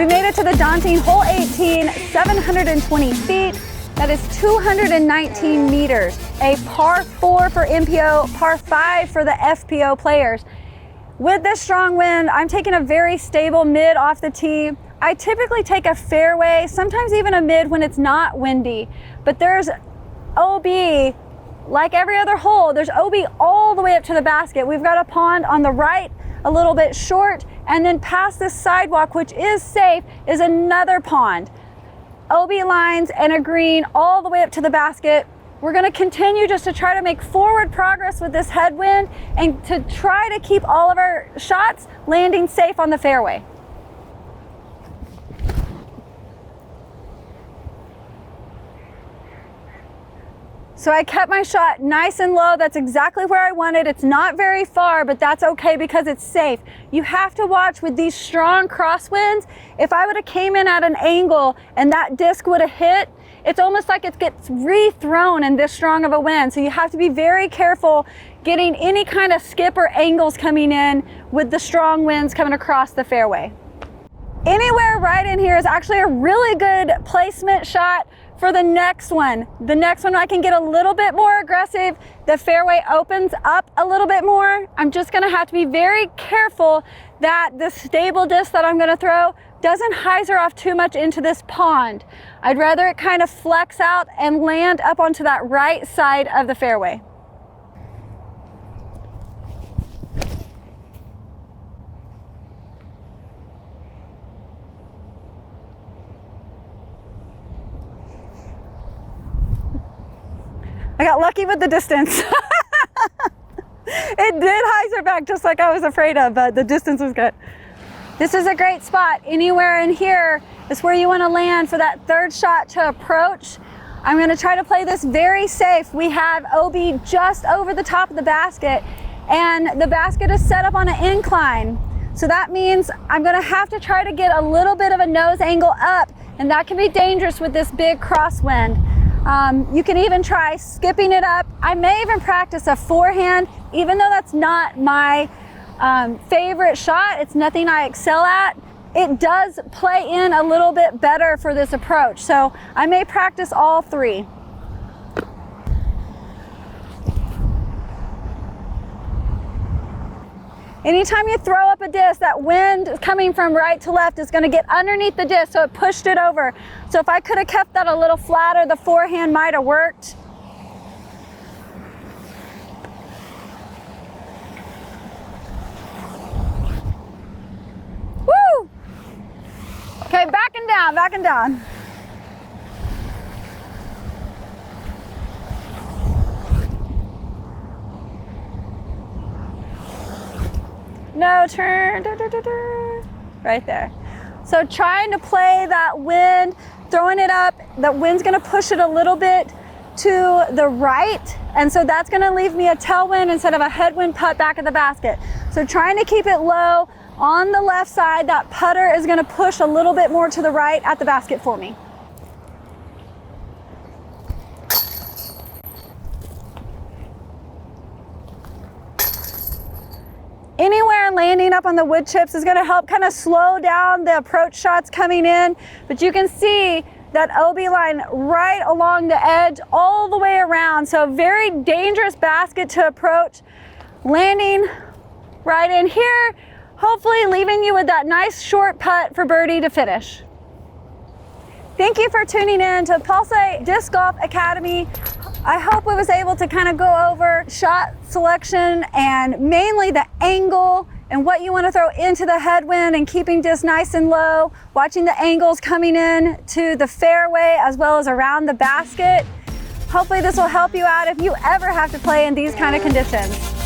We made it to the daunting hole 18, 720 feet. That is 219 meters. A par 4 for MPO, par 5 for the FPO players. With this strong wind, I'm taking a very stable mid off the tee. I typically take a fairway, sometimes even a mid when it's not windy. But there's OB, like every other hole, there's OB all the way up to the basket. We've got a pond on the right, a little bit short, and then past this sidewalk, which is safe, is another pond. OB lines and a green all the way up to the basket. We're gonna continue just to try to make forward progress with this headwind and to try to keep all of our shots landing safe on the fairway. So I kept my shot nice and low. That's exactly where I wanted. It's not very far, but that's okay because it's safe. You have to watch with these strong crosswinds. If I would have came in at an angle and that disc would have hit, it's almost like it gets re-thrown in this strong of a wind. So you have to be very careful getting any kind of skip or angles coming in with the strong winds coming across the fairway. Anywhere right in here is actually a really good placement shot for the next one. The next one I can get a little bit more aggressive. The fairway opens up a little bit more. I'm just gonna have to be very careful that the stable disc that I'm gonna throw doesn't hyzer off too much into this pond. I'd rather it kind of flex out and land up onto that right side of the fairway. I got lucky with the distance. It did hyzer back just like I was afraid of, but the distance was good. This is a great spot. Anywhere in here is where you want to land for that third shot to approach. I'm going to try to play this very safe. We have OB just over the top of the basket, and the basket is set up on an incline. So that means I'm going to have to try to get a little bit of a nose angle up, and that can be dangerous with this big crosswind. You can even try skipping it up. I may even practice a forehand, even though that's not my favorite shot. It's nothing I excel at. It does play in a little bit better for this approach. So I may practice all three. Anytime you throw up a disc, that wind coming from right to left is going to get underneath the disc, so it pushed it over. So if I could have kept that a little flatter, the forehand might have worked. Woo! Okay, back and down, back and down. No, turn, right there. So trying to play that wind, throwing it up, that wind's gonna push it a little bit to the right, and so that's gonna leave me a tailwind instead of a headwind putt back at the basket. So trying to keep it low on the left side, that putter is gonna push a little bit more to the right at the basket for me. Anywhere landing up on the wood chips is going to help kind of slow down the approach shots coming in, but you can see that OB line right along the edge all the way around. So very dangerous basket to approach. Landing right in here, hopefully leaving you with that nice short putt for birdie to finish. Thank you for tuning in to Pulsea Disc Golf Academy. I hope I was able to kind of go over shot selection and mainly the angle and what you want to throw into the headwind and keeping disc nice and low, watching the angles coming in to the fairway as well as around the basket. Hopefully this will help you out if you ever have to play in these kind of conditions.